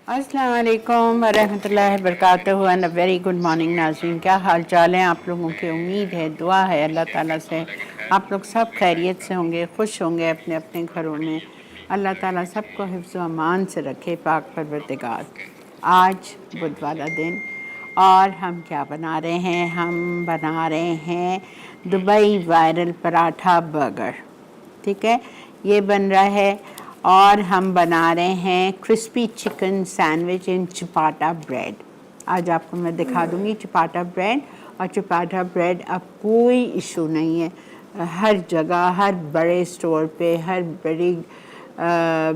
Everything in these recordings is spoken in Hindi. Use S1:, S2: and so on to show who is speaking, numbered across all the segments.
S1: अस्सलाम वालेकुम वरहमतुल्लाहि वबरकातुहू and a very good morning नाज़रीन। क्या हाल चाल है आप लोगों की? उम्मीद है, दुआ है अल्लाह ताला से आप लोग सब खैरियत से होंगे, खुश होंगे अपने अपने घरों में। अल्लाह ताला सबको हिफ्ज़ व अमान से रखे, पाक परवरदिगार। आज बुध वाला दिन और हम क्या बना रहे हैं? हम बना रहे हैं दुबई वायरल पराठा बर्गर। ठीक है, ये बन रहा है। और हम बना रहे हैं क्रिस्पी चिकन सैंडविच इन चिपाटा ब्रेड। आज आपको मैं दिखा दूंगी चिपाटा ब्रेड। और चिपाटा ब्रेड अब कोई इशू नहीं है, हर जगह, हर बड़े स्टोर पे, हर बड़ी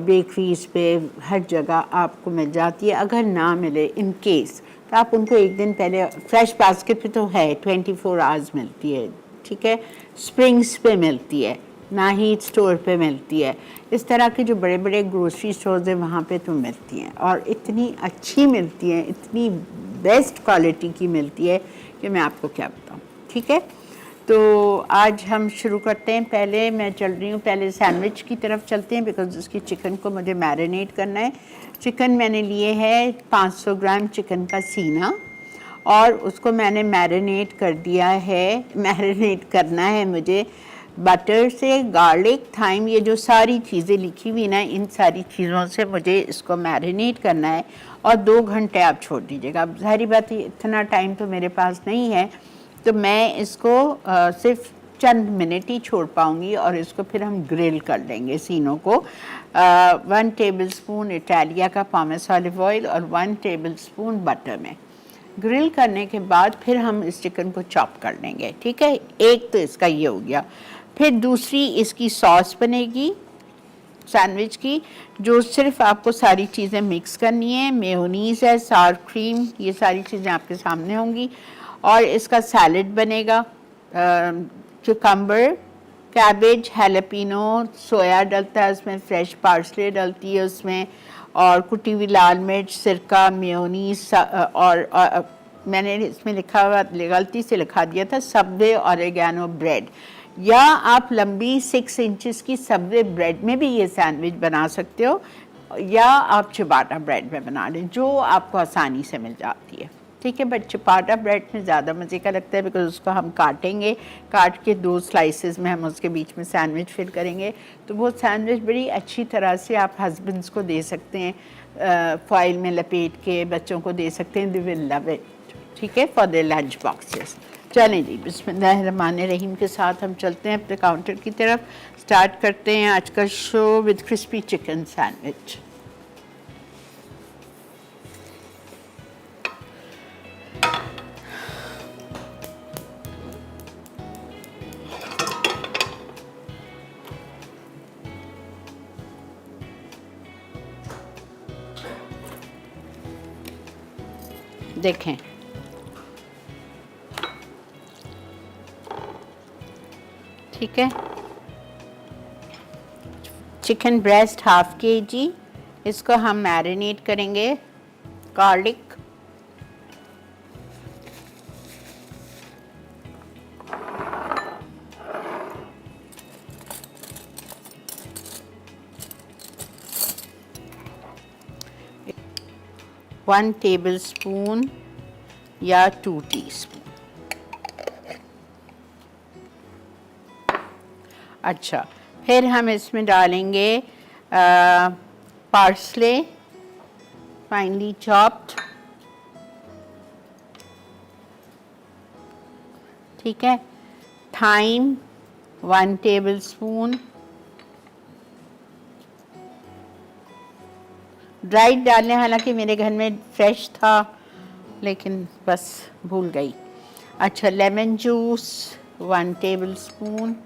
S1: बेकरीज पे, हर जगह आपको मिल जाती है। अगर ना मिले इन केस तो आप उनको एक दिन पहले, फ्रेश बास्केट पे तो है 24 आवर्स मिलती है। ठीक है, स्प्रिंग्स पे मिलती है, ना ही स्टोर पे मिलती है। इस तरह के जो बड़े बड़े ग्रोसरी स्टोर्स हैं वहाँ पे तो मिलती हैं, और इतनी अच्छी मिलती हैं, इतनी बेस्ट क्वालिटी की मिलती है कि मैं आपको क्या बताऊँ। ठीक है, तो आज हम शुरू करते हैं। पहले मैं चल रही हूँ, पहले सैंडविच की तरफ चलते हैं, बिकॉज उसकी चिकन को मुझे मैरिनेट करना है। चिकन मैंने लिए है 500 ग्राम चिकन का सीना, और उसको मैंने मैरिनेट कर दिया है। मैरिनेट करना है मुझे बटर से, गार्लिक, थाइम, ये जो सारी चीज़ें लिखी हुई ना, इन सारी चीज़ों से मुझे इसको मैरिनेट करना है। और 2 घंटे आप छोड़ दीजिएगा। अब ज़ाहिर बात है इतना टाइम तो मेरे पास नहीं है, तो मैं इसको सिर्फ चंद मिनट ही छोड़ पाऊँगी, और इसको फिर हम ग्रिल कर लेंगे सीनों को। 1 टेबलस्पून इटालिया का पामेस ऑलिव ऑयल और 1 टेबलस्पून बटर में ग्रिल करने के बाद फिर हम इस चिकन को चॉप कर लेंगे। ठीक है, एक तो इसका ये हो गया। फिर दूसरी इसकी सॉस बनेगी सैंडविच की, जो सिर्फ आपको सारी चीज़ें मिक्स करनी है। मेयोनीज़ है, सार क्रीम, ये सारी चीज़ें आपके सामने होंगी। और इसका सैलड बनेगा, चुकम्बर, कैबेज, हैलापिनो, सोया डलता है उसमें, फ्रेश पार्सले डलती है उसमें, और कुटी हुई लाल मिर्च, सिरका, मेयोनीज, और मैंने इसमें लिखा हुआ, गलती से लिखा दिया था, सबवे ऑरिगेनो ब्रेड। या आप लंबी 6 इंचेस की सबवे ब्रेड में भी ये सैंडविच बना सकते हो, या आप चिपाटा ब्रेड में बना लें, जो आपको आसानी से मिल जाती है। ठीक है, बट चिपाटा ब्रेड में ज़्यादा मज़े का लगता है, बिकॉज उसको हम काटेंगे, काट के 2 स्लाइसेस में हम उसके बीच में सैंडविच फिल करेंगे। तो वो सैंडविच बड़ी अच्छी तरह से आप हस्बैंड्स को दे सकते हैं, फॉइल में लपेट के बच्चों को दे सकते हैं, दे विल लव इट। ठीक है, फॉर द लंच बॉक्सेस। चलें जी, बिस्मिल्लाहिर्रहमानिर्रहीम के साथ हम चलते हैं अपने काउंटर की तरफ। स्टार्ट करते हैं आज का show with crispy chicken sandwich. देखें, ठीक है, चिकन ब्रेस्ट ½ kg, इसको हम मैरिनेट करेंगे। गार्लिक, वन टेबल स्पून या 2 टीस्पून। अच्छा, फिर हम इसमें डालेंगे पार्सले, फाइनली चॉप्ड। ठीक है, थाइम 1 टेबल स्पून, ड्राइड डालने, हालांकि मेरे घर में फ्रेश था लेकिन बस भूल गई। अच्छा, lemon juice 1 table spoon,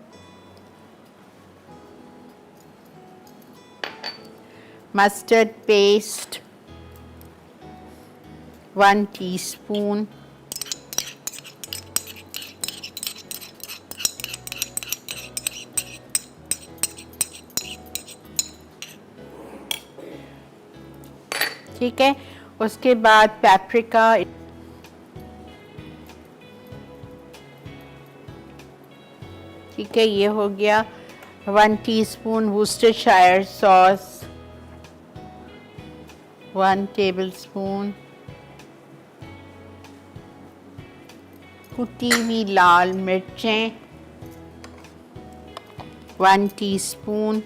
S1: mustard paste 1 teaspoon, ठीक है। उसके बाद पेपरिका, ठीक है, ये हो गया। 1 टीस्पून वुस्टरशायर सॉस, 1 टेबलस्पून कुटी हुई लाल मिर्चें, 1 teaspoon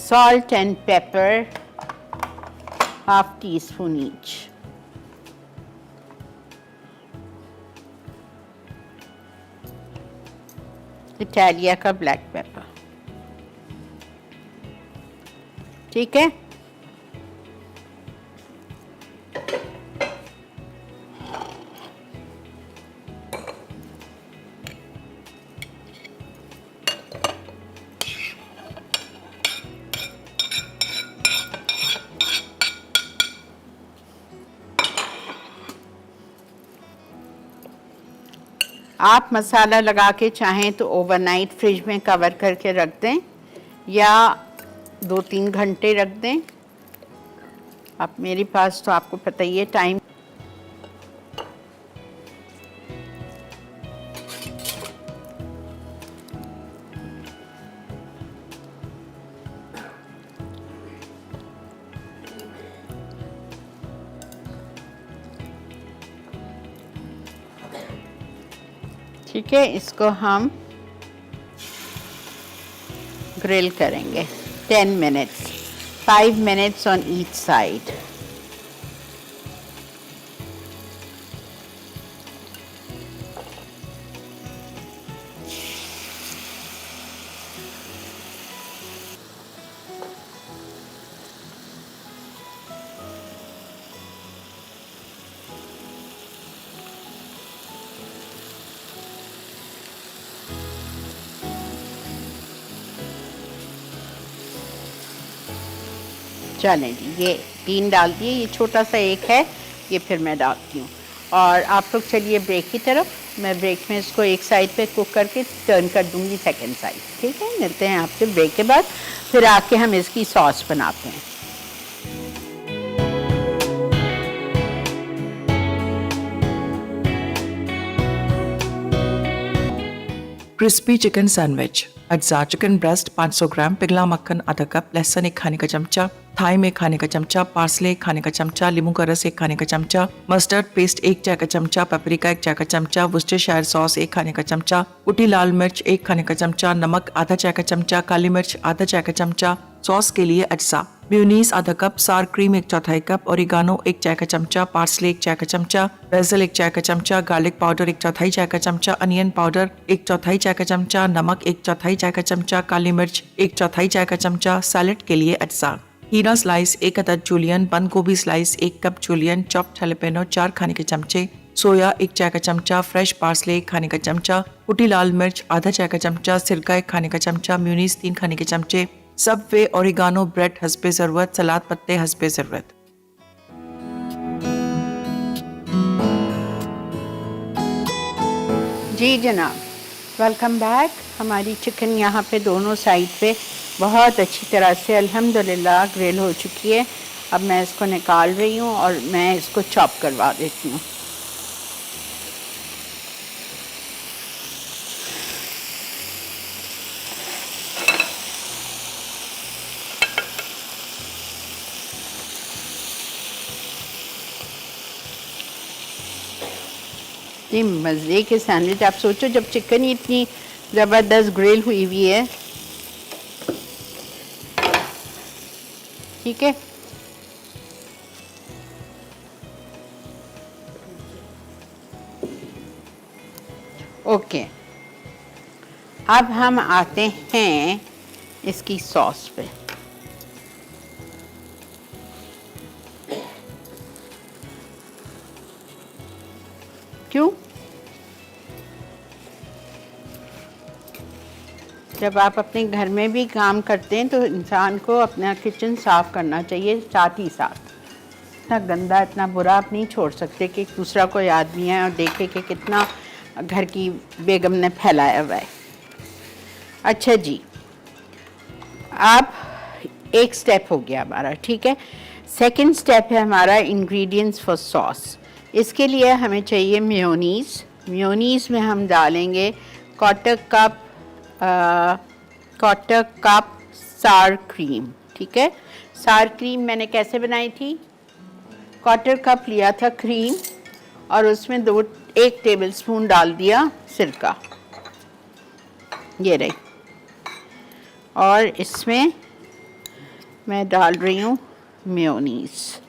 S1: salt and pepper, half teaspoon each. Italia का ब्लैक पेपर, ठीक है। आप मसाला लगा के चाहें तो ओवरनाइट फ्रिज में कवर करके रख दें या 2-3 घंटे रख दें। अब मेरे पास तो आपको पता ही है टाइम। ठीक है, इसको हम ग्रिल करेंगे 10 minutes, 5 minutes on each side. चलें जी, ये 3 डाल दिए, ये छोटा सा एक है, ये फिर मैं डालती हूँ। और आप लोग चलिए ब्रेक की तरफ, मैं ब्रेक में इसको एक साइड पे कुक करके टर्न कर दूँगी सेकंड साइड, ठीक है। मिलते हैं आपसे ब्रेक के बाद, फिर आके हम इसकी सॉस बनाते हैं।
S2: Crispy chicken sandwich. अज्जा चिकन ब्रेस्ट 500 ग्राम, पिघला मक्खन आधा कप, लहसुन 1 खाने का चमचा, थाइम 1 खाने का चमचा, पार्सले 1 खाने का चमचा, नींबू का रस 1 खाने का चमचा, मस्टर्ड पेस्ट 1 चाय का चमचा, पेपरिका 1 चाय का चमचा, वुस्टरशायर सॉस 1 खाने का चमचा, कुटी लाल मिर्च 1 खाने का चमचा, नमक आधा चाय का चमचा, काली मिर्च आधा चाय का चमचा। सॉस के लिए अज्जा मेयोनीज आधा कप, सार क्रीम 1/4 कप, ओरिगानो 1 चाय का चमचा, पार्सले 1 चाय का चमचा, बेसिल 1 चाय का चमचा, गार्लिक पाउडर 1/4 चाय का चमचा, अनियन पाउडर 1/4 चाय का चमचा, नमक 1/4 चाय का चमचा, काली मिर्च 1/4 चाय का चमचा। सैलेड के लिए अज्जा हीरा स्लाइस 1 अदद जूलियन, बंद गोभी स्लाइस 1 कप जूलियन, चॉप्ड हैलोपेनो 4 खाने के चमचे, सोया 1 चाय का चमचा, फ्रेश पार्सले 1 खाने का चमचा, कुटी लाल मिर्च आधा चाय का चमचा, सिरका 1 खाने का चमचा, मेयोनीज 3 खाने के चमचे, सबवे ओरिगानो ब्रेड हस्बे ज़रूरत, सलाद पत्ते हस्बे ज़रूरत।
S1: जी जनाब, वेलकम बैक। हमारी चिकन यहाँ पे दोनों साइड पे बहुत अच्छी तरह से अल्हम्दुलिल्लाह ग्रिल हो चुकी है। अब मैं इसको निकाल रही हूँ और मैं इसको चॉप करवा देती हूँ। इतनी मज़े के सैंडविच, आप सोचो जब चिकन ही इतनी ज़बरदस्त ग्रिल हुई हुई है, ठीक है। ओके, अब हम आते हैं इसकी सॉस पे। क्यों? जब आप अपने घर में भी काम करते हैं तो इंसान को अपना किचन साफ़ करना चाहिए साथ ही साथ। इतना गंदा, इतना बुरा आप नहीं छोड़ सकते कि दूसरा कोई आदमी है और देखे कि कितना घर की बेगम ने फैलाया हुआ है। अच्छा जी, अब एक स्टेप हो गया हमारा, ठीक है। सेकंड स्टेप है हमारा इंग्रेडिएंट्स फॉर सॉस। इसके लिए हमें चाहिए मेयोनीज़। मेयोनीज़ में हम डालेंगे क्वार्टर कप सार क्रीम। ठीक है, सार क्रीम मैंने कैसे बनाई थी, 1/4 कप लिया था क्रीम और उसमें 1 टेबलस्पून डाल दिया सिरका, ये रही, और इसमें मैं डाल रही हूँ मेयोनीज।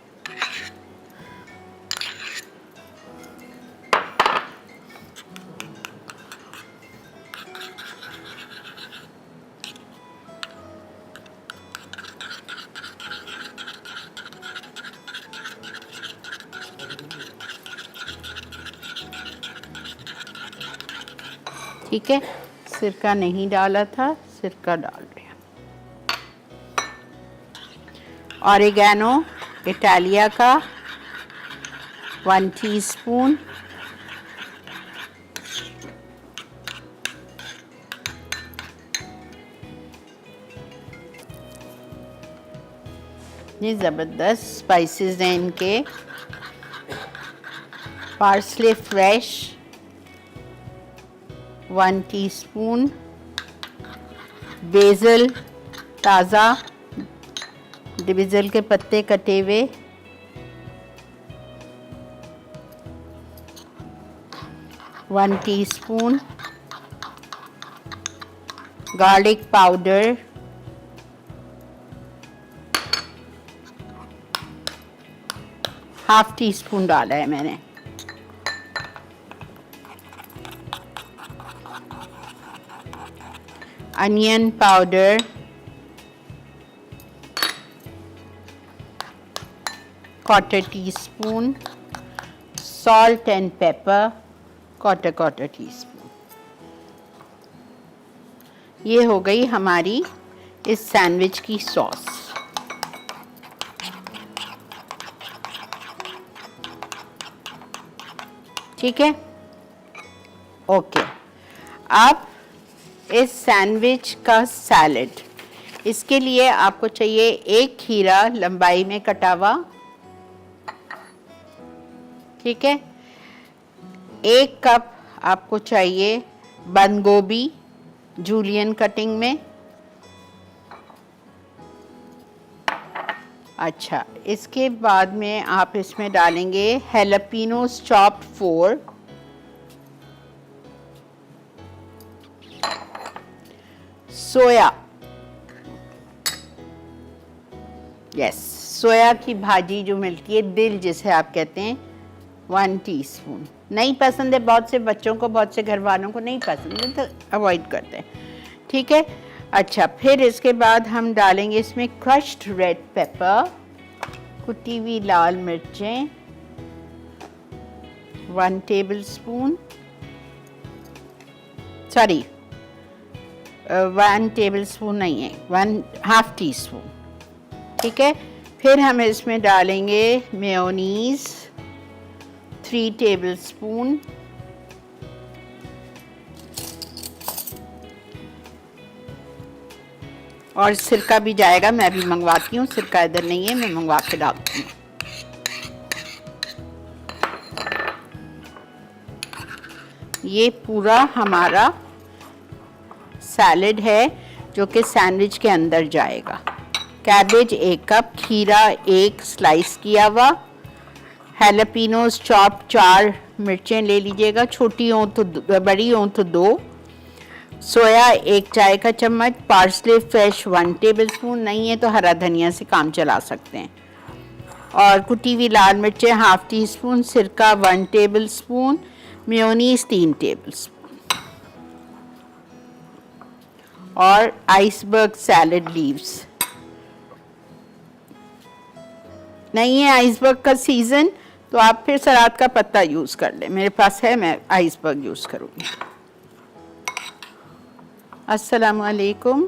S1: ठीक है, सिरका नहीं डाला था, सिरका डाल दिया। ऑरिगेनो इटालिया का 1 टीस्पून, ये ज़बरदस्त स्पाइसेस हैं इनके। पार्सले फ्रेश 1 टीस्पून, बेसल ताज़ा, बेसल के पत्ते कटे हुए, one teaspoon, garlic powder, ½ teaspoon डाला है मैंने, onion powder, quarter teaspoon, salt and paper quarter teaspoon. ये हो गई हमारी इस सैंडविच की सॉस। ठीक है, ओके। अब इस सैंडविच का सैलेड, इसके लिए आपको चाहिए 1 खीरा लंबाई में कटा हुआ, ठीक है। 1 कप आपको चाहिए बंद गोभी जूलियन कटिंग में। अच्छा, इसके बाद में आप इसमें डालेंगे हैलापिनोस चॉप्ड 4, सोया, यस, सोया की भाजी जो मिलती है, दिल जिसे आप कहते हैं, 1 टीस्पून। नहीं पसंद है, बहुत से बच्चों को, बहुत से घर वालों को नहीं पसंद है, तो अवॉइड करते हैं। ठीक है, अच्छा, फिर इसके बाद हम डालेंगे इसमें क्रश्ड रेड पेपर, कुटी हुई लाल मिर्चें 1 टेबलस्पून, सॉरी 1 टेबलस्पून नहीं है, 1/2 टीस्पून। ठीक है, फिर हम इसमें डालेंगे मेयोनीज 3 टेबलस्पून, और सिरका भी जाएगा, मैं भी मंगवाती हूँ, सिरका इधर नहीं है, मैं मंगवा के डालती हूँ। ये पूरा हमारा सैलेड है जो कि सैंडविच के अंदर जाएगा। कैबेज 1 कप, खीरा 1 स्लाइस किया हुआ, हैलापिनोस चॉप 4 मिर्चें ले लीजिएगा, छोटी हो तो बड़ी हो तो 2, सोया 1 चाय का चम्मच, पार्सले फ्रेश 1 टेबलस्पून, नहीं है तो हरा धनिया से काम चला सकते हैं, और कुटी हुई लाल मिर्चें ½ टीस्पून, सिरका 1 टेबलस्पून, मेयोनीज 3 टेबलस्पून, और आइसबर्ग सैलेड लीव्स। नहीं है आइसबर्ग का सीज़न तो आप फिर सलाद का पत्ता यूज़ कर लें, मेरे पास है, मैं आइसबर्ग यूज़ करूँगी। अस्सलाम वालेकुम।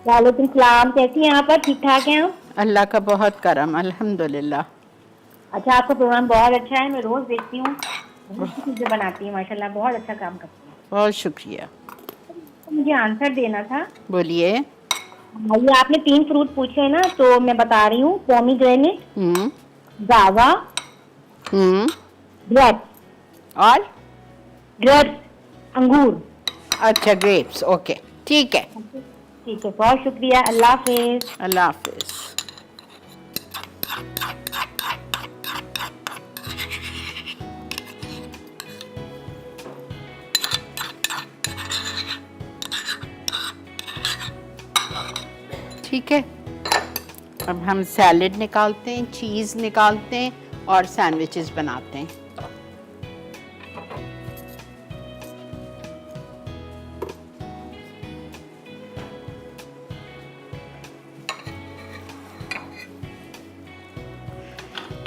S3: वालेकुम सलाम, कैसी हैं आप? ठीक ठाक हैं आप?
S1: अल्लाह का बहुत करम, अल्हम्दुलिल्लाह।
S3: अच्छा, आपका प्रोग्राम बहुत अच्छा है, मैं रोज देखती हूँ, बहुत अच्छी चीजें बनाती हैं माशाल्लाह, बहुत अच्छा काम करती हैं।
S1: बहुत शुक्रिया।
S3: तो मुझे आंसर देना था।
S1: बोलिए।
S3: ये आपने 3 फ्रूट पूछे हैं ना, तो मैं बता रही हूँ, पोमीग्रेनेट, गावा, ग्रेप्स,
S1: और
S3: ग्रेप्स अंगूर।
S1: अच्छा, ग्रेप्स, ओके, ठीक है।
S3: ठीक है, बहुत शुक्रिया, अल्लाह हाफिज।
S1: अल्लाह हाफिज। ठीक है, अब हम सैलेड निकालते हैं, चीज़ निकालते हैं और सैंडविचेस बनाते हैं।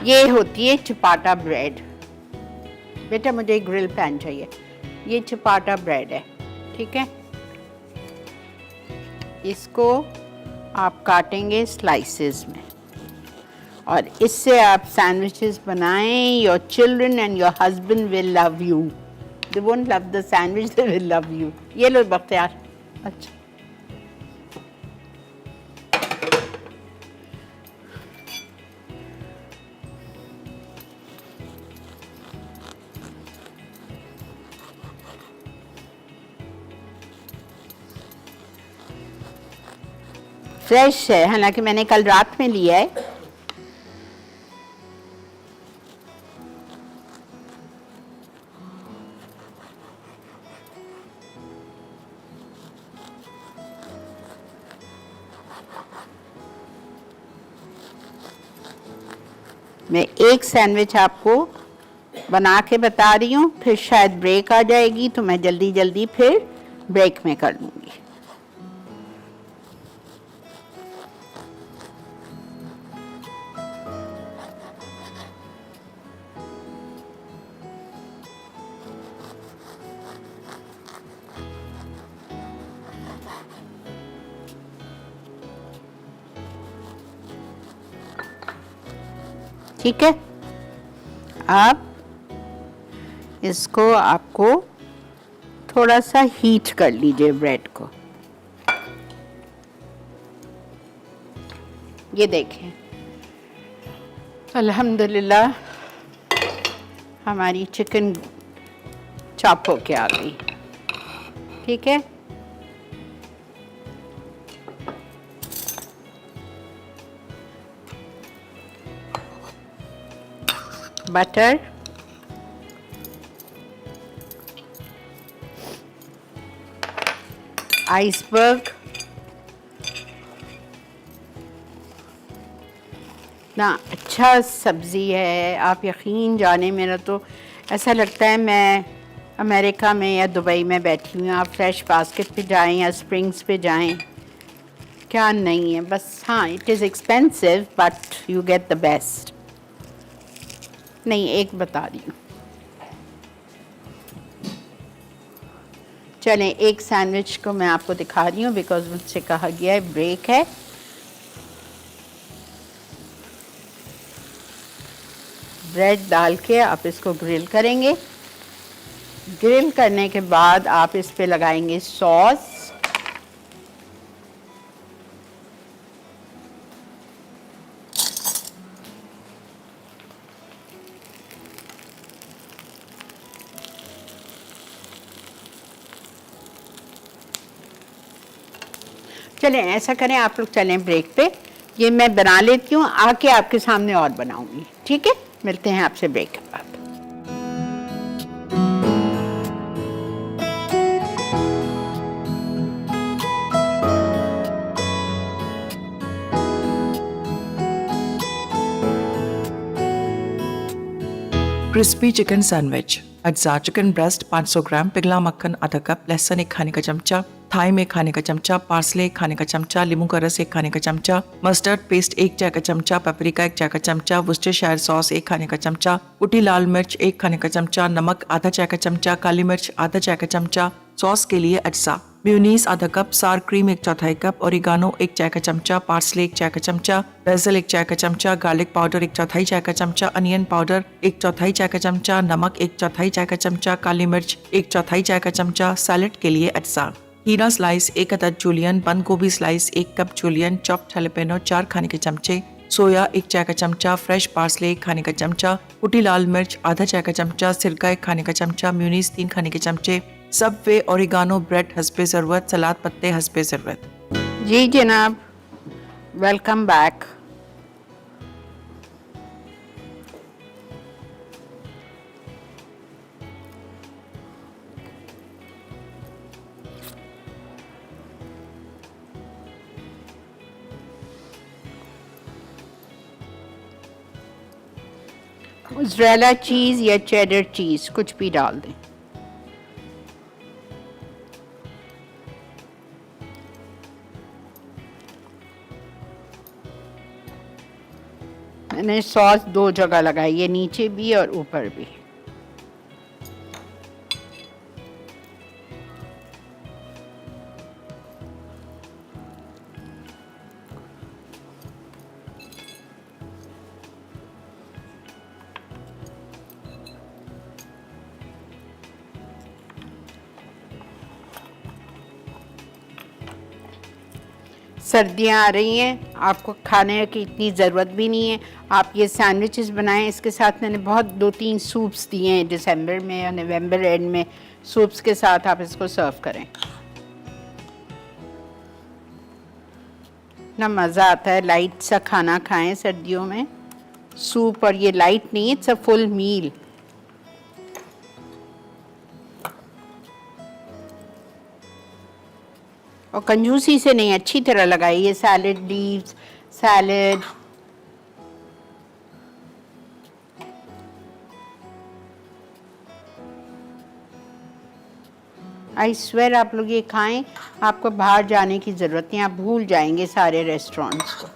S1: ये होती है चपाटा ब्रेड। बेटा मुझे ग्रिल पैन चाहिए। ये चपाटा ब्रेड है, ठीक है। इसको आप काटेंगे स्लाइसेस में और इससे आप सैंडविचेस बनाएं। Your children and your husband will love you. They won't love the sandwich, they will love you. ये लो बख्तियार। अच्छा, फ्रेश है, हालांकि मैंने कल रात में लिया है। मैं एक सैंडविच आपको बना के बता रही हूँ, फिर शायद ब्रेक आ जाएगी तो मैं जल्दी जल्दी फिर ब्रेक में कर लूँगी। ठीक है, अब इसको आपको थोड़ा सा हीट कर लीजिए ब्रेड को। ये देखें, अल्हम्दुलिल्लाह हमारी चिकन चॉप होके आ गई। ठीक है, बटर, आइसबर्ग ना अच्छा सब्ज़ी है। आप यकीन जाने, मेरा तो ऐसा लगता है मैं अमेरिका में या दुबई में बैठी हूँ। आप फ्रेश बास्केट पे जाएं या स्प्रिंग्स पे जाएं, क्या नहीं है। बस हाँ, it is expensive but you get the best. नहीं, एक बता रही हूँ। चलें, एक सैंडविच को मैं आपको दिखा रही हूँ बिकॉज मुझसे कहा गया है ब्रेक है। ब्रेड डाल के आप इसको ग्रिल करेंगे। ग्रिल करने के बाद आप इस पे लगाएंगे सॉस, चलें ऐसा करें, आप लोग चलें ब्रेक पे। ये मैं बना लेती हूँ, आके आपके सामने और बनाऊंगी। ठीक है, मिलते हैं आपसे ब्रेक के बाद।
S2: क्रिस्पी चिकन सैंडविच, अज्जा चिकन ब्रेस्ट 500 ग्राम, पिघला मक्खन आधा कप, लहसुन 1 खाने का चमचा, थाइम 1 खाने का चमचा, पार्सले 1 खाने का चमचा, नींबू का रस 1 खाने का चमचा, मस्टर्ड पेस्ट 1 चाय का चमचा, पेपरिका 1 चाय का चमचा, वुस्टरशायर सॉस 1 खाने का चमचा, कुटी लाल मिर्च 1 खाने का चमचा, नमक आधा चाय का चमचा, काली मिर्च आधा चाय का चमचा, सॉस के लिए अज्जा, म्यूनीस आधा कप, सार क्रीम 1/4 कप, ओरिगानो 1 चाय का चमचा, पार्सले 1 चाय का चमचा, बेसिल 1 चाय का चमचा, गार्लिक पाउडर 1/4 चाय का चमचा, अनियन पाउडर 1/4 चाय का चमचा, नमक 1/4 चाय का चमचा, काली मिर्च 1/4 चाय का चमचा, सैलेड के लिए अज्जा, हीरा स्लाइस 1 अदद जूलियन, बंद गोभी स्लाइस 1 कप जूलियन, चॉप्ड हैलोपेनो 4 खाने के चमचे, सोया 1 चाय का चमचा, फ्रेश पार्सले 1 खाने का चमचा, कुटी लाल मिर्च आधा चाय का चमचा, सिरका 1 खाने का चमचा, म्यूनीस 3 खाने के चमचे, सबवे ओरिगानो ब्रेड हस्बे ज़रूरत, सलाद पत्ते हस्बे ज़रूरत।
S1: जी जनाब, वेलकम बैक। मोज़रेला चीज़ या चेडर चीज़ कुछ भी डाल दें। मैंने सॉस 2 जगह लगाई है, नीचे भी और ऊपर भी। सर्दियाँ आ रही हैं, आपको खाने की इतनी ज़रूरत भी नहीं है। आप ये सैंडविचेस बनाएं। इसके साथ मैंने बहुत 2-3 सूप्स दिए हैं दिसंबर में या नवंबर एंड में। सूप्स के साथ आप इसको सर्व करें, ना मज़ा आता है। लाइट सा खाना खाएं सर्दियों में। सूप, और ये लाइट नहीं, इट्स अ फुल मील। और कंजूसी से नहीं, अच्छी तरह लगाइए। Salad leaves, salad, I swear आप लोग ये खाएं, आपको बाहर जाने की ज़रूरत नहीं, आप भूल जाएंगे सारे रेस्टोरेंट्स को।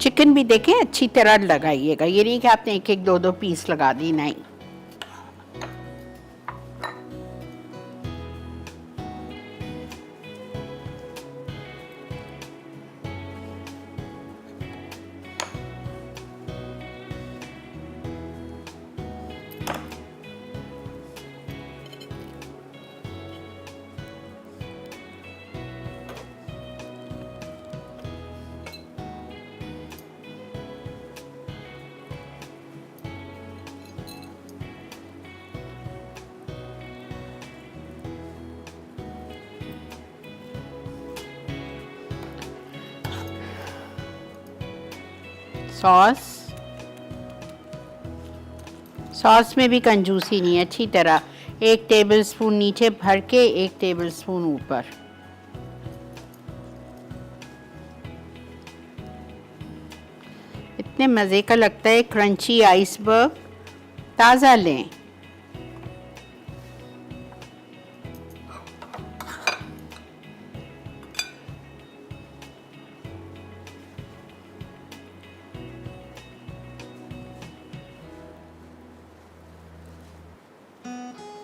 S1: चिकन भी देखें, अच्छी तरह लगाइएगा। ये नहीं कि आपने 1-1, 2-2 पीस लगा दी, नहीं। सॉस में भी कंजूसी नहीं है। अच्छी तरह 1 टेबलस्पून नीचे भर के, 1 टेबलस्पून ऊपर। इतने मज़े का लगता है। क्रंची आइसबर्ग ताज़ा लें।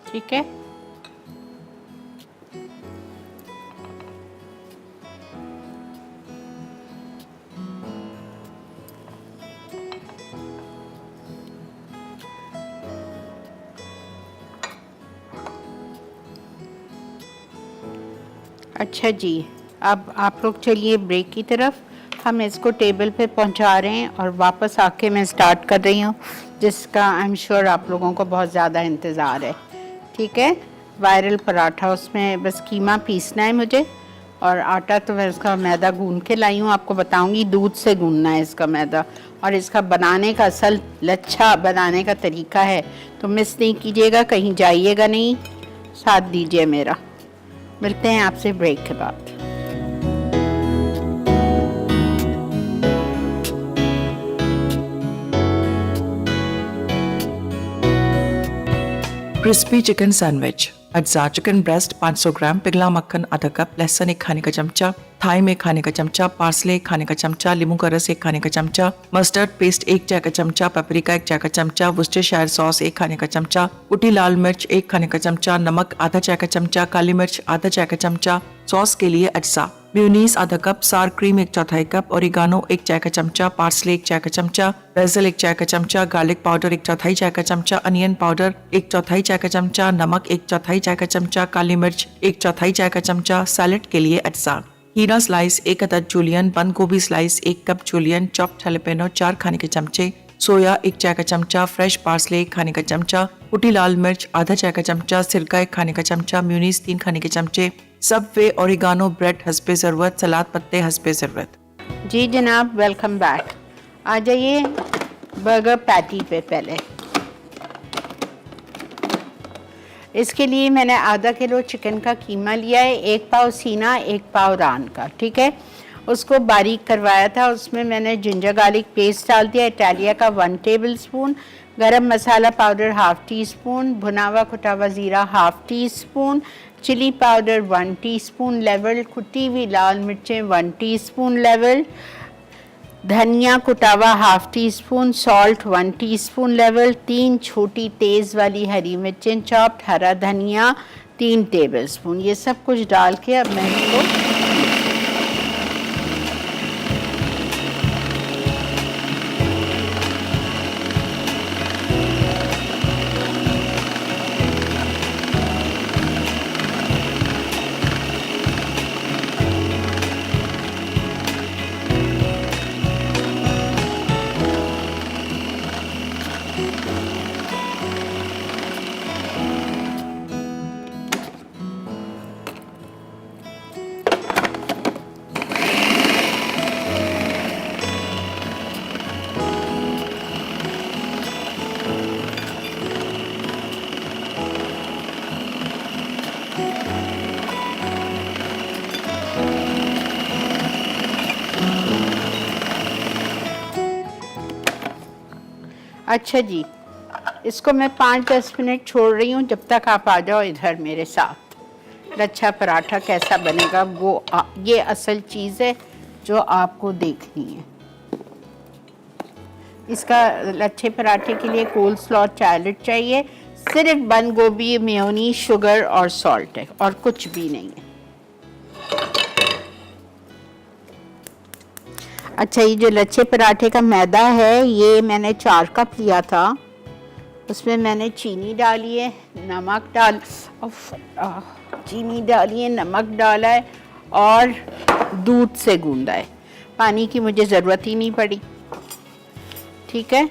S1: ठीक है, अच्छा जी। अब आप लोग चलिए ब्रेक की तरफ। हम इसको टेबल पे पहुंचा रहे हैं और वापस आके मैं स्टार्ट कर रही हूँ, जिसका आई एम श्योर आप लोगों को बहुत ज़्यादा इंतज़ार है। ठीक है, वायरल पराठा, उसमें बस कीमा पीसना है मुझे, और आटा तो मैं इसका मैदा गूंद के लाई हूँ। आपको बताऊँगी दूध से गूंदना है इसका मैदा, और इसका बनाने का असल लच्छा बनाने का तरीका है, तो मिस नहीं कीजिएगा, कहीं जाइएगा नहीं, साथ दीजिए मेरा। मिलते हैं आपसे ब्रेक के बाद।
S2: क्रिस्पी चिकन सैंडविच, अज्जा चिकन ब्रेस्ट 500 ग्राम, पिघला मक्खन आधा कप, लहसुन 1 खाने का चमचा, थाई में खाने का चमचा, पार्सले खाने का चमचा, नींबू का रस 1 खाने का चमचा, मस्टर्ड पेस्ट 1 चाय का चमचा, पेपरिका 1 चाय का चमचा, वुस्टरशायर सॉस 1 खाने का चमचा, कुटी लाल मिर्च 1 खाने का चमचा, नमक आधा चाय का चमचा, काली मिर्च आधा चाय का चमचा। सॉस के लिए अज्जा: मेयोनीज आधा कप, सार क्रीम 1/4 कप, ओरिगानो 1 चाय का चमचा, पार्सले 1 चाय का चमचा, बेसिल 1 चाय का चमचा, गार्लिक पाउडर 1/4 चाय का चमचा, अनियन पाउडर 1/4 चाय का चमचा, नमक 1/4 चाय का चमचा, काली मिर्च 1/4 चाय का चमचा। सैलेड के लिए अज्जा: हीरा स्लाइस 1 अदद जूलियन, बंद गोभी स्लाइस 1 कप जूलियन, चॉप्ड हैलोपेनो 4 खाने के चमचे, सोया 1 चाय का चमचा, फ्रेश पार्सले 1 खाने का चमचा, कुटी लाल मिर्च आधा चाय का चमचा, सिरका 1 खाने का चमचा, मेयोनीज 3 खाने के चमचे, सबवे ओरिगानो ब्रेड हस्बे ज़रूरत, सलाद पत्ते हस्बे ज़रूरत।
S1: जी जनाब, वेलकम बैक। आ जाइए बर्गर पैटी पे। पहले इसके लिए मैंने आधा किलो चिकन का कीमा लिया है, 1 पाव सीना 1 पाव रान का, ठीक है। उसको बारीक करवाया था, उसमें मैंने जिंजर गार्लिक पेस्ट डाल दिया, इटालिया का 1 tablespoon, garam masala powder 1/2 teaspoon, भुनावा कुटा हुआ ज़ीरा 1/2 teaspoon, chilli powder 1 teaspoon level, कुटी हुई लाल मिर्चें 1 टीस्पून लेवल, धनिया कुटावा 1/2 टीस्पून, सॉल्ट 1 टीस्पून लेवल, 3 छोटी तेज़ वाली हरी मिर्चें चॉप्ड, हरा धनिया 3 टेबल स्पून। ये सब कुछ डाल के अब मैं इसको अच्छा जी, इसको मैं 5-10 मिनट छोड़ रही हूँ, जब तक आप आ जाओ इधर मेरे साथ। लच्छा पराठा कैसा बनेगा वो ये असल चीज़ है जो आपको देखनी है। इसका लच्छे पराठे के लिए कोल्स्लॉ सैलेड चाहिए, सिर्फ बंद गोभी, मेयोनीज, शुगर और सॉल्ट है, और कुछ भी नहीं है। अच्छा, ये जो लच्छे पराठे का मैदा है, ये मैंने 4 कप लिया था। उसमें मैंने चीनी डाली है, नमक चीनी डाली है, नमक डाला है और दूध से गूंदा है। पानी की मुझे ज़रूरत ही नहीं पड़ी, ठीक है।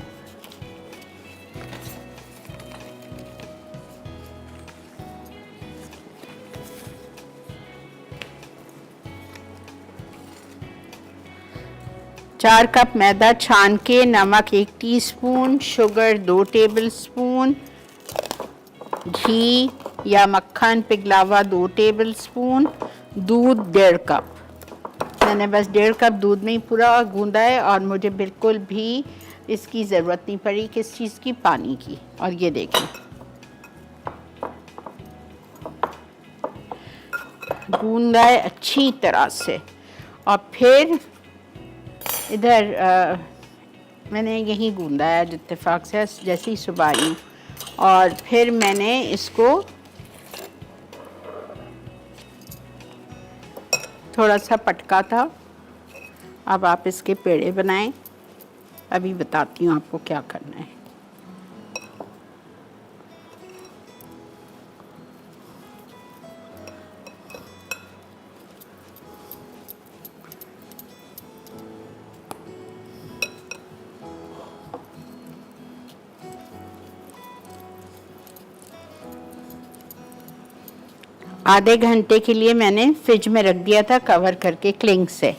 S1: चार कप मैदा छान के, नमक 1 टीस्पून, शुगर 2 टेबल स्पून, घी या मक्खन पिघला हुआ 2 टेबल स्पून, दूध 1.5 कप। मैंने बस 1.5 कप दूध में ही पूरा गूंदा है और मुझे बिल्कुल भी इसकी ज़रूरत नहीं पड़ी किस चीज़ की, पानी की। और ये देखें, गूंदा है अच्छी तरह से। और फिर इधर मैंने यही गूंदा है इत्तेफाक से, जैसे ही सुबह आई। और फिर मैंने इसको थोड़ा सा पटका था। अब आप इसके पेड़े बनाएं, अभी बताती हूँ आपको क्या करना है। आधे घंटे के लिए मैंने फ्रिज में रख दिया था कवर करके क्लिंग से,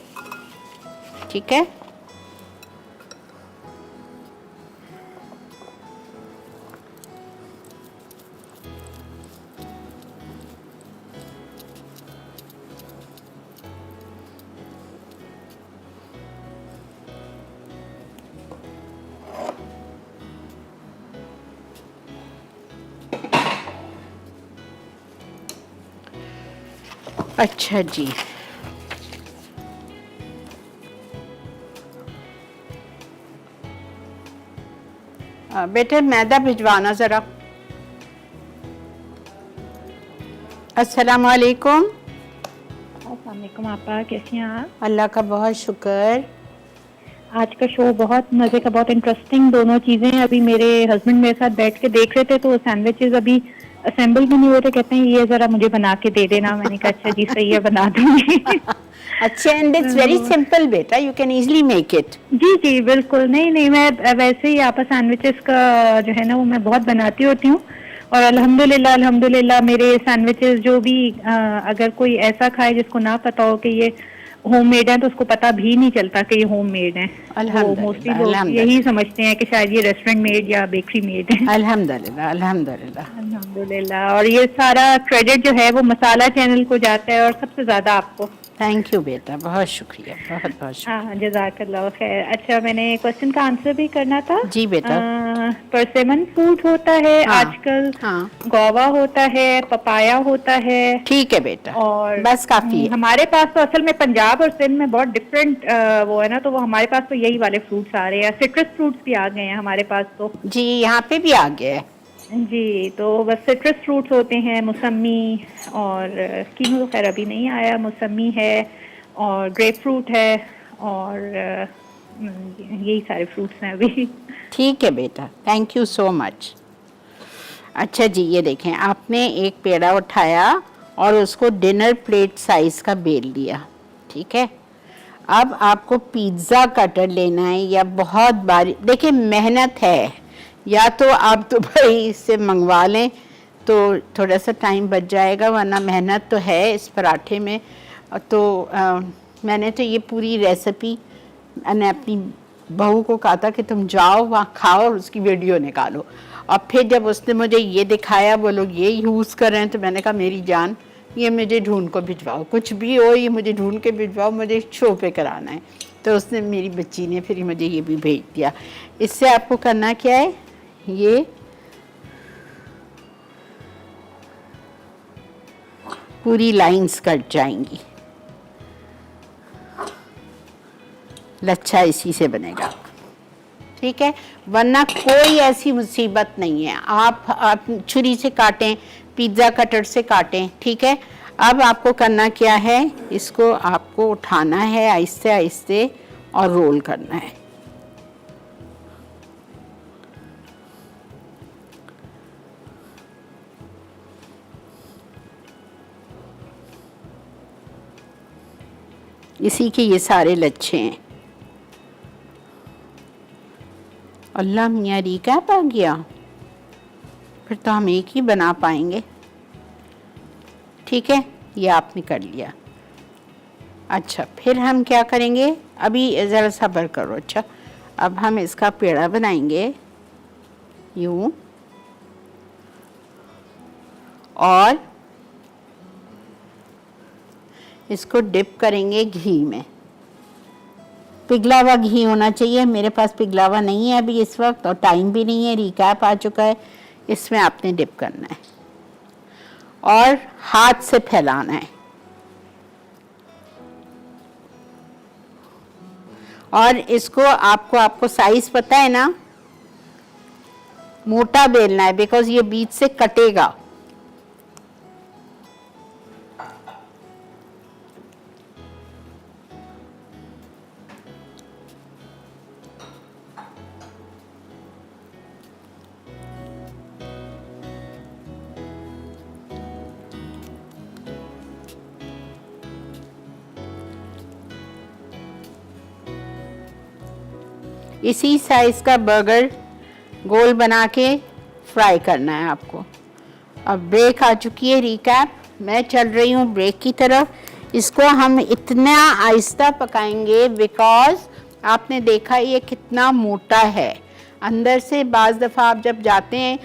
S1: ठीक है। अच्छा जी, बेटे मैदा भिजवाना ज़रा। अस्सलाम वालेकुम।
S4: अस्सलाम वालेकुम आपा, कैसी हैं आप?
S1: अल्लाह का बहुत शुक्र।
S4: आज का शो बहुत मजे का, बहुत इंटरेस्टिंग दोनों चीजें। अभी मेरे हस्बैंड मेरे साथ बैठ के देख रहे थे तो सैंडविचेस अभी असेंबल भी नहीं हुए थे, कहते हैं ये जरा मुझे बना के दे देना। मैंने कहा अच्छा जी सही है, बना दूंगी।
S1: अच्छा, एंड इट्स वेरी सिंपल बेटा, you can easily make it.
S4: जी जी बिल्कुल। नहीं नहीं, मैं वैसे ही आपा सैंडविचेस का जो है ना वो मैं बहुत बनाती होती हूँ, और अल्हम्दुलिल्लाह अल्हम्दुलिल्लाह मेरे सैंडविचेस जो भी अगर कोई ऐसा खाए जिसको ना पता हो कि ये होममेड है तो उसको पता भी नहीं चलता कि ये होममेड है। वो मोस्टली
S1: अल्हम्दुलिल्लाह,
S4: लोग
S1: अल्हम्दुलिल्लाह,
S4: यही समझते हैं कि शायद ये रेस्टोरेंट मेड या बेकरी मेड है।
S1: अल्हम्दुलिल्लाह, अल्हम्दुलिल्लाह।
S4: अल्हम्दुलिल्लाह। और ये सारा क्रेडिट जो है वो मसाला चैनल को जाता है, और सबसे ज्यादा आपको।
S1: थैंक यू बेटा, बहुत शुक्रिया, बहुत बहुत शुक्रिया।
S4: हाँ जज़ाकल्लाह खैर। अच्छा, मैंने क्वेश्चन का आंसर भी करना था।
S1: जी बेटा।
S4: परसेमन फ्रूट होता है
S1: हाँ,
S4: आजकल,
S1: हाँ,
S4: गोवा होता है, पपाया होता है,
S1: ठीक है बेटा,
S4: और
S1: बस काफ़ी है।
S4: हमारे पास तो असल में पंजाब और सिंध में बहुत डिफरेंट वो है ना, तो वो हमारे पास तो यही वाले फ्रूट्स आ रहे हैं। सिट्रस फ्रूट्स भी आ गए हैं हमारे पास तो।
S1: जी, यहाँ पे भी आ गया है।
S4: जी, तो बस सिट्रस फ्रूट्स होते हैं, मौसमी और कीनू तो खैर अभी नहीं आया, मौसमी है और ग्रेप फ्रूट है, और यही सारे फ्रूट्स हैं अभी।
S1: ठीक है बेटा, थैंक यू सो मच। अच्छा जी, ये देखें, आपने एक पेड़ा उठाया और उसको डिनर प्लेट साइज़ का बेल लिया, ठीक है। अब आपको पिज़्ज़ा कटर लेना है या बहुत बारीक, देखिए मेहनत है, या तो आप दुबई से मंगवा लें तो थोड़ा सा टाइम बच जाएगा, वरना मेहनत तो है इस पराठे में। तो मैंने तो ये पूरी रेसिपी मैंने अपनी बहू को कहा था कि तुम जाओ वहाँ खाओ और उसकी वीडियो निकालो, और फिर जब उसने मुझे ये दिखाया वो लोग ये यूज़ कर रहे हैं तो मैंने कहा मेरी जान, ये मुझे ढूंढ को भिजवाओ, कुछ भी हो ये मुझे ढूंढ के भिजवाओ, मुझे शो पे कराना है। तो उसने, मेरी बच्ची ने फिर मुझे ये भी भेज दिया। इससे आपको करना क्या है, ये पूरी लाइंस कट जाएंगी, लच्छा इसी से बनेगा, ठीक है। वरना कोई ऐसी मुसीबत नहीं है, आप छुरी से काटें, पिज़्ज़ा कटर से काटें, ठीक है। अब आपको करना क्या है, इसको आपको उठाना है आहिस्ते आहिस्ते और रोल करना है। इसी के ये सारे लच्छे हैं। अल्लाह मियाँ, रिकैप आ गया, फिर तो हम एक ही बना पाएंगे, ठीक है। ये आपने कर लिया। अच्छा, फिर हम क्या करेंगे, अभी ज़रा सब्र करो। अच्छा, अब हम इसका पेड़ा बनाएंगे यूँ, और इसको डिप करेंगे घी में। पिघला हुआ घी होना चाहिए, मेरे पास पिघला हुआ नहीं है अभी इस वक्त, और टाइम भी नहीं है, रिकैप आ चुका है। इसमें आपने डिप करना है और हाथ से फैलाना है, और इसको आपको साइज पता है ना, मोटा बेलना है बिकॉज ये बीच से कटेगा। इसी साइज का बर्गर गोल बना के फ्राई करना है आपको। अब ब्रेक आ चुकी है, रिकैप, मैं चल रही हूँ ब्रेक की तरफ। इसको हम इतना आहिस्ता पकाएंगे बिकॉज आपने देखा ये कितना मोटा है अंदर से। बाज़ दफ़ा आप जब जाते हैं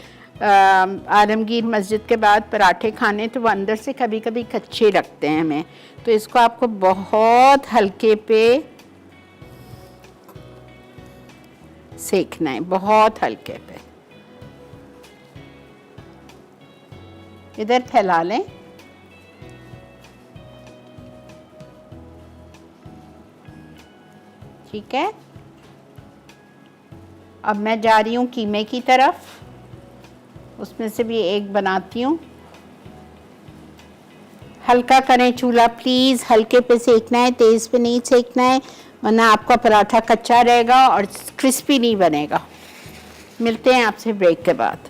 S1: आलमगीर मस्जिद के बाद पराठे खाने, तो वो अंदर से कभी कभी कच्चे रखते हैं हमें, तो इसको आपको बहुत हल्के पे सेकना है, बहुत हल्के पे। इधर फैला लें, ठीक है। अब मैं जा रही हूँ कीमे की तरफ, उसमें से भी एक बनाती हूँ। हल्का करें चूल्हा प्लीज़, हल्के पे सेकना है, तेज़ पे नहीं सेकना है, वरना आपका पराठा कच्चा रहेगा और क्रिस्पी नहीं बनेगा। मिलते हैं आपसे ब्रेक के बाद।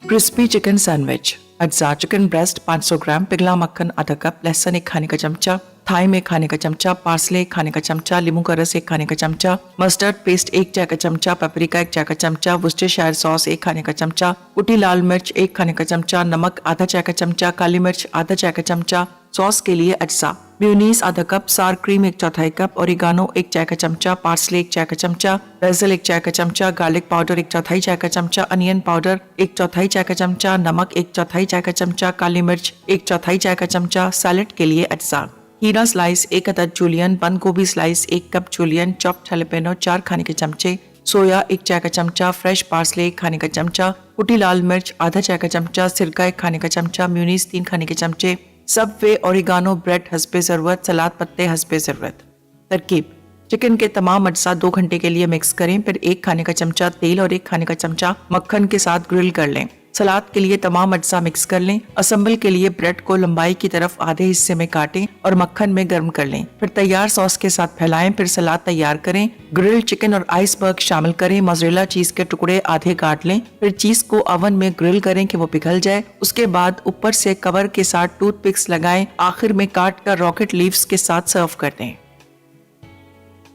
S2: क्रिस्पी चिकन सैंडविच, अज्जा चिकन ब्रेस्ट 500 ग्राम, पिघला मक्खन आधा कप, लहसुन 1 खाने का चमचा, थाइम 1 खाने का चमचा, पार्सले 1 खाने का चमचा, नींबू का रस 1 खाने का चमचा, मस्टर्ड पेस्ट 1 चाय का चमचा, पेपरिका 1 चाय का चमचा, वुस्टेरशायर सॉस 1 खाने का चमचा, कुटी लाल मिर्च 1 खाने का चमचा, नमक आधा चाय का चमचा, काली मिर्च आधा चाय का चमचा, सॉस के लिए अज्जा, म्यूनीस आधा कप, सार क्रीम 1/4 कप, ओरिगानो 1 चाय का चमचा, पार्सले 1 चाय का चमचा, बेसिल 1 चाय का चमचा, गार्लिक पाउडर 1/4 चाय का चमचा, अनियन पाउडर 1/4 चाय का चमचा, नमक 1/4 चाय का चमचा, काली मिर्च 1/4 चाय का चमचा, सैलेड के लिए अज्जा, हीरा स्लाइस 1 अदद जूलियन, बंद गोभी स्लाइस 1 कप जूलियन, चॉप्ड हैलोपेनो 4 खाने के चमचे, सोया 1 चाय का चमचा, फ्रेश पार्सले 1 खाने का चमचा, कुटी लाल मिर्च आधा चाय का चमचा, सिरका 1 खाने का चमचा, म्यूनीस 3 खाने के चमचे, सबवे ओरिगानो ब्रेड हस्बे ज़रूरत, सलाद पत्ते हस्बे ज़रूरत। तरकीब: चिकन के तमाम अज्जा 2 घंटे के लिए मिक्स करें, फिर 1 खाने का चमचा तेल और 1 खाने का चमचा मक्खन के साथ ग्रिल कर लें। सलाद के लिए तमाम अज्जा मिक्स कर लें। असम्बल के लिए ब्रेड को लंबाई की तरफ आधे हिस्से में काटें और मक्खन में गर्म कर लें, फिर तैयार सॉस के साथ फैलाएं, फिर सलाद तैयार करें। ग्रिल्ड चिकन और आइसबर्ग शामिल करें, मोज़रेला चीज के टुकड़े आधे काट लें, फिर चीज को ओवन में ग्रिल करें कि वो पिघल जाए। उसके बाद ऊपर से कवर के साथ टूथपिक्स लगाएं, आखिर में काट कर रॉकेट लीव्स के साथ सर्व कर दें।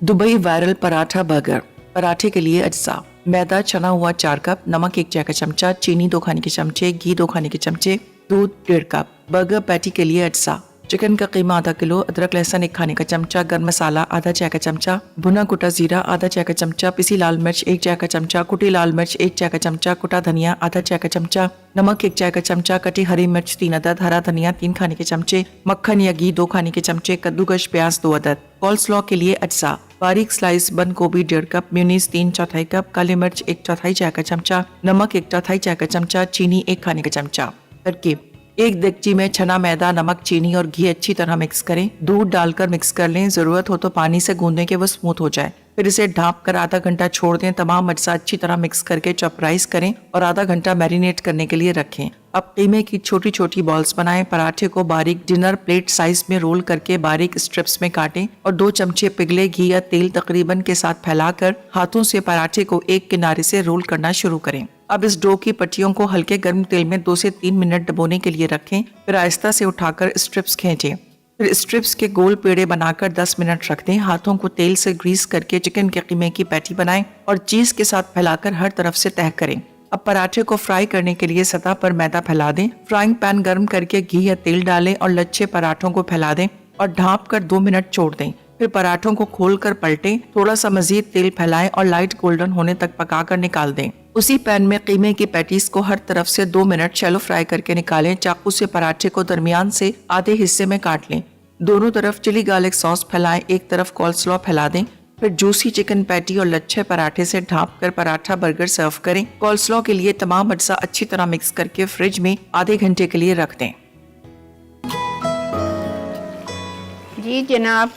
S2: Dubai viral paratha burger. पराठे के लिए अज्जा: मैदा चना हुआ 4 कप, नमक 1 चाय का चमचा, चीनी 2 खाने के चमचे, घी 2 खाने के चमचे, दूध 1.5 कप। बर्गर पैटी के लिए अज्जा: चिकन का कीमा आधा किलो, अदरक लहसुन 1 खाने का चमचा, गरम मसाला आधा चाय का चमचा, भुना कुटा जीरा आधा चाय का चमचा, पिसी लाल मिर्च 1 चाय का चमचा, कुटी लाल मिर्च 1 चाय का चमचा, कुटा धनिया आधा चाय का चमचा, नमक 1 चाय का चमचा, कटी हरी मिर्च 3 अदद, हरा धनिया 3 खाने के चमचे, मक्खन या घी 2 खाने के चमचे, कद्दूकश प्याज 2 अदद। कॉल्स्लॉ के लिए अज्जा: बारीक स्लाइस बंद गोभी 1.5 कप, म्यूनीस 3/4 कप, काली मिर्च 1/4 चाय का चमचा, नमक 1/4 चाय का चमचा, चीनी 1 खाने का चमचा। तरकीब: एक देगची में चना मैदा, नमक, चीनी और घी अच्छी तरह मिक्स करें। दूध डालकर मिक्स कर लें, जरूरत हो तो पानी से गूंदें कि वो स्मूथ हो जाए। फिर इसे ढाँप कर आधा घंटा छोड़ दें। तमाम अज्जा अच्छी तरह मिक्स करके चॉपराइज करें और आधा घंटा मैरिनेट करने के लिए रखें। अब कीमे की छोटी छोटी बॉल्स बनाएं। पराठे को बारीक डिनर प्लेट साइज में रोल करके बारीक स्ट्रिप्स में काटें और 2 चमचे पिघले घी या तेल तकरीबन के साथ फैलाकर हाथों से पराठे को एक किनारे से रोल करना शुरू करें। अब इस डो की पट्टियों को हल्के गर्म तेल में 2 से 3 मिनट डुबोने के लिए रखें, फिर आहिस्ता से उठाकर स्ट्रिप्स खींचें। फिर स्ट्रिप्स के गोल पेड़े बनाकर 10 मिनट रख दें। हाथों को तेल से ग्रीस करके चिकन के कीमे की पैटी बनाएं और चीज के साथ फैलाकर हर तरफ से तह करें। अब पराठे को फ्राई करने के लिए सतह पर मैदा फैला दें। फ्राइंग पैन गर्म करके घी या तेल डालें और लच्छे पराठों को फैला दें और ढाँप कर 2 मिनट छोड़ दें। फिर पराठों को खोलकर पलटें, थोड़ा सा मजीद तेल फैलाएं और लाइट गोल्डन होने तक पकाकर निकाल दें। उसी पैन में कीमे की पैटीज को हर तरफ से 2 मिनट शैलो फ्राई करके निकालें। चाकू से पराठे को दरमियान से आधे हिस्से में काट लें। दोनों तरफ चिली गार्लिक सॉस फैलाएं, एक तरफ कॉल्स्लॉ फैला दें। फिर जूसी चिकन पैटी और लच्छे पराठे से ढाँप कर पराठा बर्गर सर्व करें। कॉल्स्लॉ के लिए तमाम अज्जा अच्छी तरह मिक्स करके फ्रिज में आधे घंटे के लिए रख दें।
S1: जी जनाब,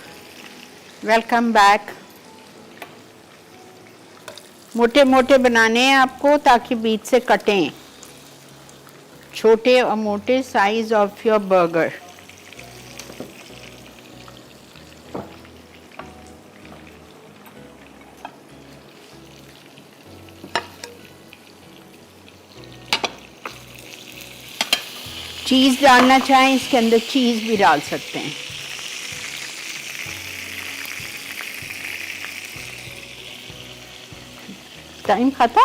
S1: वेलकम बैक। मोटे मोटे बनाने हैं आपको ताकि बीच से कटें। छोटे और मोटे साइज ऑफ योर बर्गर। चीज़ डालना चाहें इसके अंदर चीज़ भी डाल सकते हैं। टाइम खाता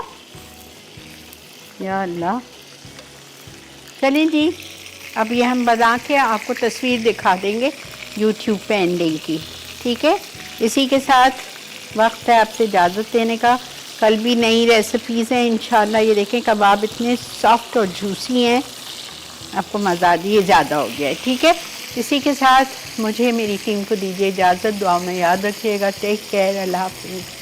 S1: या अल्लाह। चलिए जी, अब ये हम बना के आपको तस्वीर दिखा देंगे YouTube पे एंडिंग की, ठीक है। इसी के साथ वक्त है आपसे इजाज़त देने का। कल भी नई रेसिपीज़ हैं इंशाल्लाह। ये देखें कबाब इतने सॉफ्ट और जूसी हैं, आपको मज़ा दिए ज़्यादा हो गया है, ठीक है। इसी के साथ मुझे मेरी टीम को दीजिए इजाज़त। दुआ में याद रखिएगा। Take care. अल्लाह हाफ़िज़।